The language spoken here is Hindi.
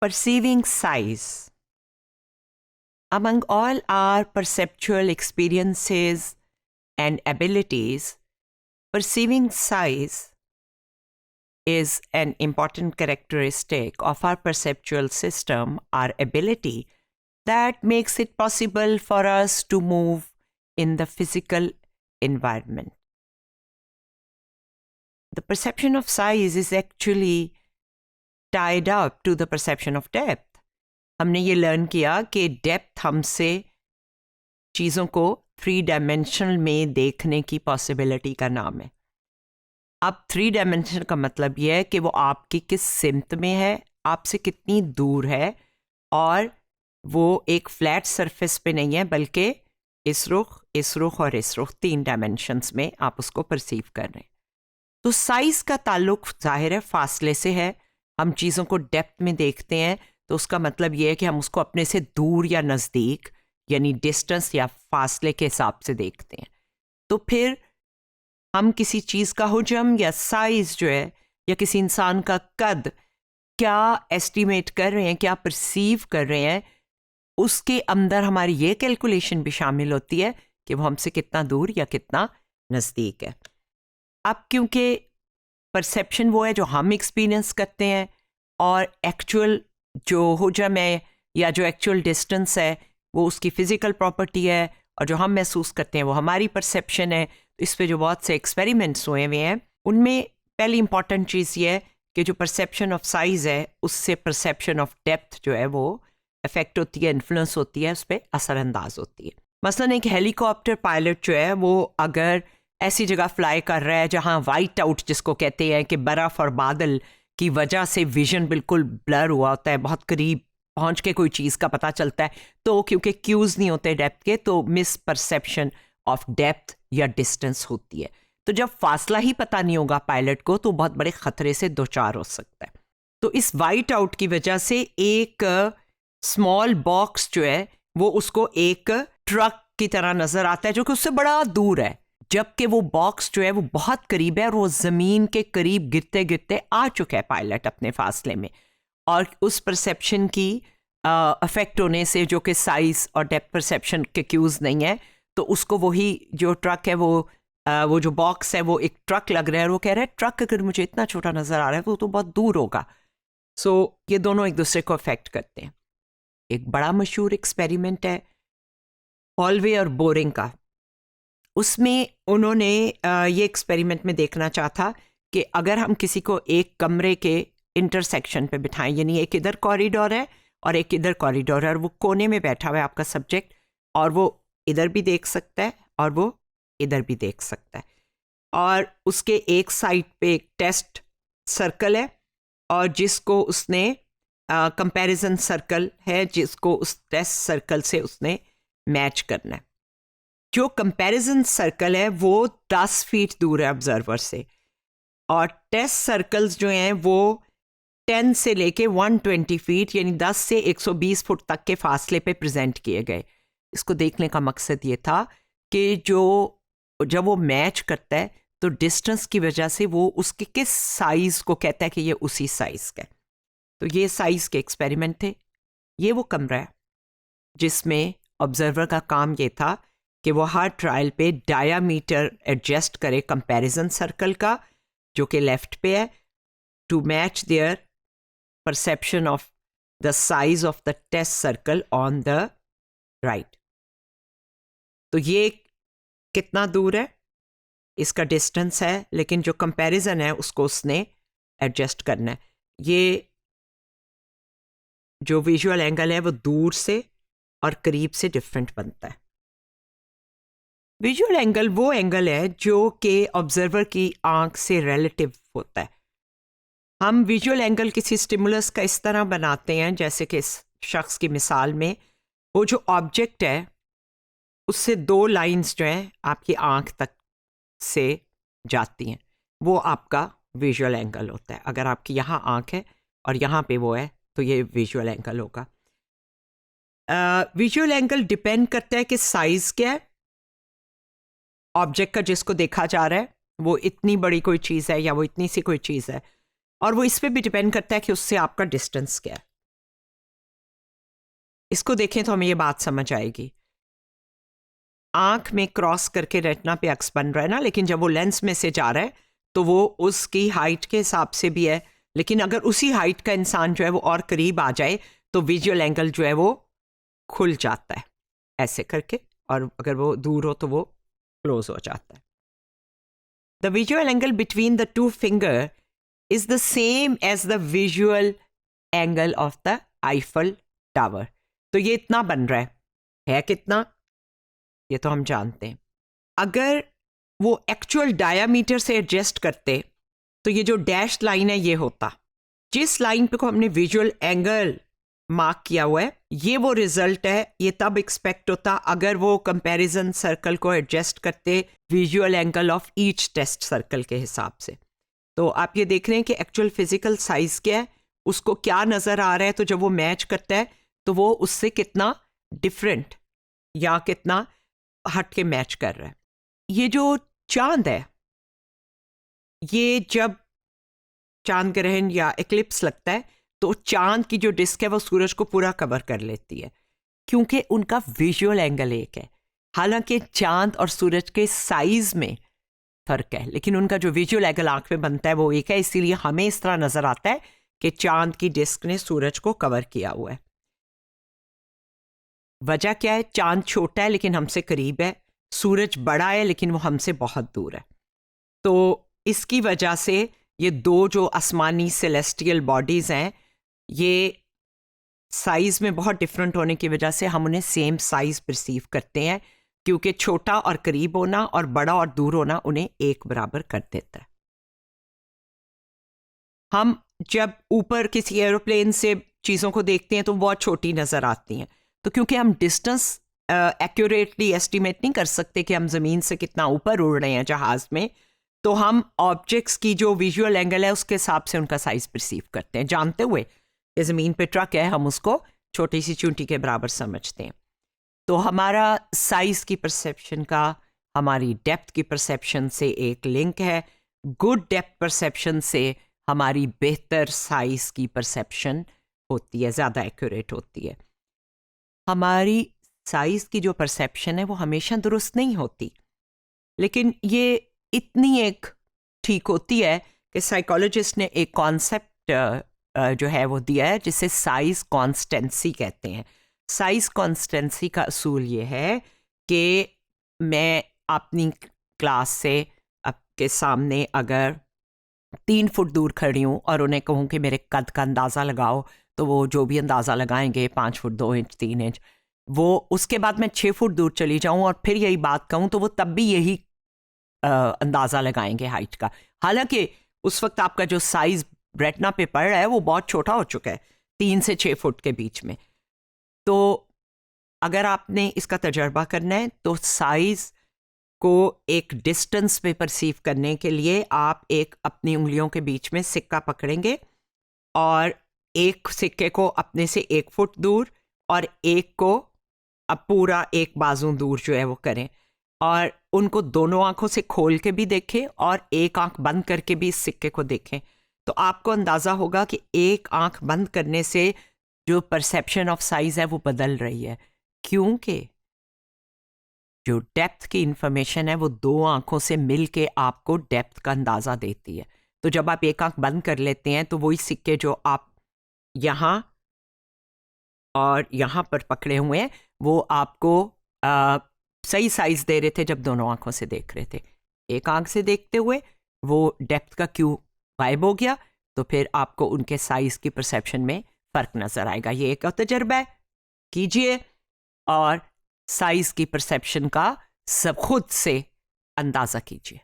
Perceiving size. Among all our perceptual experiences and abilities, perceiving size is an important characteristic of our perceptual system, our ability that makes it possible for us to move in the physical environment. The perception of size is actually tied up to the perception of depth. हमने ये लर्न किया कि डेप्थ हमसे चीज़ों को 3 डायमेंशनल में देखने की पॉसिबिलिटी का नाम है. अब 3 डायमेंशन का मतलब ये है कि वो आपकी किस सिमत में है, आपसे कितनी दूर है, और वो एक फ्लैट सरफेस पे नहीं है बल्कि इस रुख और इस रुख 3 डायमेंशंस में आप उसको परसीव कर रहे हैं. तो साइज़ का ताल्लुक जाहिर है फासले से है. हम चीज़ों को डेप्थ में देखते हैं तो उसका मतलब ये है कि हम उसको अपने से दूर या नज़दीक यानी डिस्टेंस या फासले के हिसाब से देखते हैं. तो फिर हम किसी चीज़ का हुजम या साइज़ जो है या किसी इंसान का कद क्या एस्टिमेट कर रहे हैं, क्या परसीव कर रहे हैं, उसके अंदर हमारी ये कैलकुलेशन भी शामिल होती है कि वो हमसे कितना दूर या कितना नज़दीक है. अब क्योंकि परसेप्शन वो है जो हम एक्सपीरियंस करते हैं और एक्चुअल जो हुजम है या जो एक्चुअल डिस्टेंस है वो उसकी फ़िज़िकल प्रॉपर्टी है, और जो हम महसूस करते हैं वो हमारी परसेप्शन है. तो इस पे जो बहुत से एक्सपेरिमेंट्स हुए हुए हैं उनमें पहली इंपॉर्टेंट चीज़ ये है कि जो परसेप्शन ऑफ साइज़ है उससे परसेप्शन ऑफ डेप्थ जो है वो अफेक्ट होती है, इन्फ्लुएंस होती है, उस पर असरअंदाज होती है. मसलन एक हेलीकॉप्टर पायलट जो है वो अगर ऐसी जगह फ्लाई कर रहा है जहाँ वाइट आउट जिसको कहते हैं कि बर्फ़ और बादल की वजह से विजन बिल्कुल ब्लर हुआ होता है, बहुत करीब पहुँच के कोई चीज़ का पता चलता है, तो क्योंकि क्यूज़ नहीं होते डेप्थ के तो मिस परसेप्शन ऑफ डेप्थ या डिस्टेंस होती है. तो जब फासला ही पता नहीं होगा पायलट को तो बहुत बड़े ख़तरे से दो चार हो सकता है. तो इस वाइट आउट की वजह से एक स्मॉल बॉक्स जो है वो उसको एक ट्रक की तरह नज़र आता है जो कि उससे बड़ा दूर है, जबकि वो बॉक्स जो है वो बहुत करीब है और वो ज़मीन के करीब गिरते गिरते आ चुका है पायलट अपने फासले में. और उस परसेप्शन की अफेक्ट होने से जो कि साइज़ और डेप्थ परसेप्शन के क्यूज़ नहीं है, तो उसको वही जो ट्रक है वो जो बॉक्स है वो एक ट्रक लग रहा है और वो कह रहा है ट्रक अगर मुझे इतना छोटा नज़र आ रहा है तो बहुत दूर होगा. सो ये दोनों एक दूसरे को अफेक्ट करते हैं. एक बड़ा मशहूर एक्सपेरिमेंट है हॉलवे और बोरिंग का. उसमें उन्होंने ये एक्सपेरिमेंट में देखना चाहा कि अगर हम किसी को एक कमरे के इंटरसेक्शन पे बिठाएं, यानी एक इधर कॉरिडोर है और एक इधर कॉरिडोर है और वो कोने में बैठा हुआ है आपका सब्जेक्ट, और वो इधर भी देख सकता है और वो इधर भी देख सकता है, और उसके एक साइड पे एक टेस्ट सर्कल है और जिसको उसने कंपैरिजन सर्कल है जिसको उस टेस्ट सर्कल से उसने मैच करना है. जो कंपैरिजन सर्कल है वो 10 फीट दूर है ऑब्जर्वर से, और टेस्ट सर्कल्स जो हैं वो 10 से लेके 120 फीट यानी 10 से 120 फुट तक के फासले पे प्रेजेंट किए गए. इसको देखने का मकसद ये था कि जब वो मैच करता है तो डिस्टेंस की वजह से वो उसके किस साइज़ को कहता है कि ये उसी साइज़ का है. तो ये साइज़ के एक्सपेरिमेंट थे. ये वो कमरा है जिसमें ऑब्जर्वर का काम ये था कि वो हर ट्रायल पे डायामीटर एडजस्ट करे कंपैरिजन सर्कल का जो कि लेफ्ट पे है, to match their perception of the size of the test circle on the right. तो ये कितना दूर है इसका डिस्टेंस है, लेकिन जो कंपैरिजन है उसको उसने एडजस्ट करना है. ये जो विजुअल एंगल है वो दूर से और करीब से डिफरेंट बनता है. विजुअल एंगल वो एंगल है जो कि ऑब्जर्वर की आंख से रिलेटिव होता है. हम विजुअल एंगल किसी स्टिमुलस का इस तरह बनाते हैं जैसे कि इस शख्स की मिसाल में वो जो ऑब्जेक्ट है उससे 2 लाइंस जो हैं आपकी आंख तक से जाती हैं, वो आपका विजुअल एंगल होता है. अगर आपकी यहाँ आंख है और यहाँ पे वो है तो ये विजुअल एंगल होगा. विजुअल एंगल डिपेंड करता है कि साइज़ क्या है ऑब्जेक्ट का जिसको देखा जा रहा है, वो इतनी बड़ी कोई चीज़ है या वो इतनी सी कोई चीज़ है, और वो इस पे भी डिपेंड करता है कि उससे आपका डिस्टेंस क्या है. इसको देखें तो हमें ये बात समझ आएगी। आंख में क्रॉस करके रेटिना पे अक्स बन रहा है ना, लेकिन जब वो लेंस में से जा रहा है तो वो उसकी हाइट के हिसाब से भी है, लेकिन अगर उसी हाइट का इंसान जो है वो और करीब आ जाए तो विजुअल एंगल जो है वो खुल जाता है ऐसे करके, और अगर वो दूर हो तो वो क्लोज हो जाता है। The visual angle between the two finger is the same as the visual angle of the Eiffel tower. तो ये इतना बन रहा है कितना, ये तो हम जानते हैं। अगर वो एक्चुअल डायामीटर से एडजस्ट करते तो ये जो डैश लाइन है ये होता, जिस लाइन पे को हमने विजुअल एंगल मार्क किया हुआ है ये वो रिजल्ट है। ये तब एक्सपेक्ट होता अगर वो कंपैरिजन सर्कल को एडजस्ट करते visual angle of each test circle के हिसाब से। तो आप ये देख रहे हैं कि एक्चुअल फिजिकल साइज क्या है, उसको क्या नज़र आ रहा है, तो जब वो मैच करता है तो वो उससे कितना डिफरेंट या कितना हट के मैच कर रहा है। ये जो चांद है, ये जब चांद ग्रहण या एक्लिप्स लगता है तो चांद की जो डिस्क है वो सूरज को पूरा कवर कर लेती है, क्योंकि उनका विजुअल एंगल एक है। हालांकि चांद और सूरज के साइज में फर्क है, लेकिन उनका जो विजुअल एंगल आंख में बनता है वो एक है। इसीलिए हमें इस तरह नजर आता है कि चांद की डिस्क ने सूरज को कवर किया हुआ है। वजह क्या है? चांद छोटा है लेकिन हमसे करीब है, सूरज बड़ा है लेकिन वो हमसे बहुत दूर है। तो इसकी वजह से ये दो जो आसमानी सेलेस्टियल बॉडीज हैं, ये साइज में बहुत डिफरेंट होने की वजह से हम उन्हें सेम साइज परसीव करते हैं, क्योंकि छोटा और करीब होना और बड़ा और दूर होना उन्हें एक बराबर कर देता है। हम जब ऊपर किसी एरोप्लेन से चीज़ों को देखते हैं तो बहुत छोटी नज़र आती हैं, तो क्योंकि हम डिस्टेंस एक्यूरेटली एस्टिमेट नहीं कर सकते कि हम ज़मीन से कितना ऊपर उड़ रहे हैं जहाज़ में, तो हम ऑब्जेक्ट्स की जो विजुअल एंगल है उसके हिसाब से उनका साइज परसीव करते हैं, जानते हुए कि ज़मीन पे ट्रक है हम उसको छोटी सी चूंटी के बराबर समझते हैं। तो हमारा साइज की परसेप्शन का हमारी डेप्थ की परसेप्शन से एक लिंक है। गुड डेप्थ परसेप्शन से हमारी बेहतर साइज की परसेप्शन होती है, ज़्यादा एक्यूरेट होती है। हमारी साइज की जो परसेप्शन है वो हमेशा दुरुस्त नहीं होती, लेकिन ये इतनी एक ठीक होती है कि साइकोलॉजिस्ट ने एक कॉन्सेप्ट जो है वो दिया है जिसे साइज कॉन्स्टेंसी कहते हैं। साइज कॉन्स्टेंसी का असूल ये है कि मैं अपनी क्लास से आपके सामने अगर 3 फुट दूर खड़ी हूँ और उन्हें कहूँ कि मेरे कद का अंदाज़ा लगाओ, तो वो जो भी अंदाज़ा लगाएंगे 5 फुट 2 इंच 3 इंच, वो उसके बाद मैं 6 फुट दूर चली जाऊँ और फिर यही बात कहूँ तो वो तब भी यही अंदाज़ा लगाएंगे हाइट का। हालांकि उस वक्त आपका जो साइज रेटिना पे पड़ रहा है वो बहुत छोटा हो चुका है, 3 से 6 फुट के बीच में। तो अगर आपने इसका तजर्बा करना है तो साइज को एक डिस्टेंस पे परसीव करने के लिए आप एक अपनी उंगलियों के बीच में सिक्का पकड़ेंगे और एक सिक्के को अपने से 1 फुट दूर और एक को अब पूरा 1 बाजू दूर जो है वो करें, और उनको दोनों आंखों से खोल के भी देखें और एक आंख बंद करके भी इस सिक्के को देखें। तो आपको अंदाज़ा होगा कि एक आंख बंद करने से जो परसेप्शन ऑफ साइज है वो बदल रही है, क्योंकि जो डेप्थ की इंफॉर्मेशन है वो 2 आंखों से मिल के आपको डेप्थ का अंदाज़ा देती है। तो जब आप एक आंख बंद कर लेते हैं तो वही सिक्के जो आप यहाँ और यहाँ पर पकड़े हुए हैं वो आपको सही साइज दे रहे थे जब दोनों आंखों से देख रहे थे। एक आंख से देखते हुए वो डेप्थ का क्यों गायब हो गया, तो फिर आपको उनके साइज की परसेप्शन में फ़र्क नज़र आएगा। ये एक तजर्बा है, कीजिए और साइज की परसेप्शन का सब खुद से अंदाज़ा कीजिए।